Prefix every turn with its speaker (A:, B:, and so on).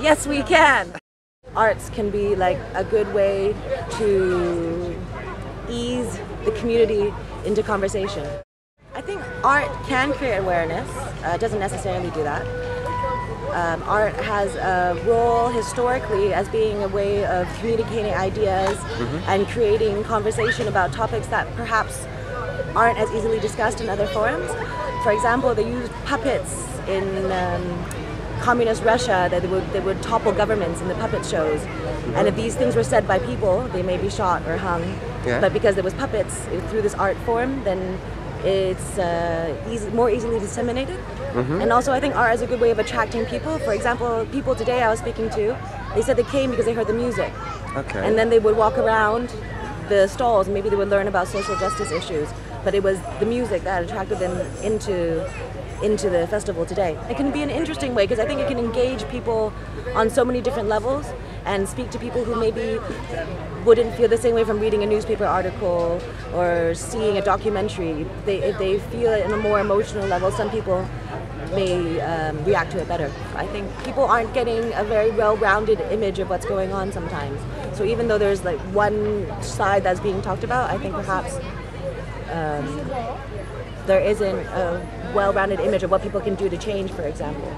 A: Yes, we can. Arts can be like a good way to ease the community into conversation. I think art can create awareness. It doesn't necessarily do that. Art has a role historically as being a way of communicating ideas and creating conversation about topics that perhaps aren't as easily discussed in other forums. For example, they used puppets in communist Russia, that they would topple governments in the puppet shows. And if these things were said by people, they may be shot or hung.
B: Yeah.
A: But because there was puppets through this art form, then it's more easily disseminated. And also I think art is a good way of attracting people. For example, people today I was speaking to, they said they came because they heard the music.
B: Okay.
A: And then they would walk around the stalls, maybe they would learn about social justice issues. But it was the music that attracted them into the festival today. It can be an interesting way because I think it can engage people on so many different levels and speak to people who maybe wouldn't feel the same way from reading a newspaper article or seeing a documentary. If they feel it in a more emotional level, some people may react to it better. I think people aren't getting a very well-rounded image of what's going on sometimes. So even though there's like one side that's being talked about, I think perhaps there isn't a well-rounded image of what people can do to change, for example.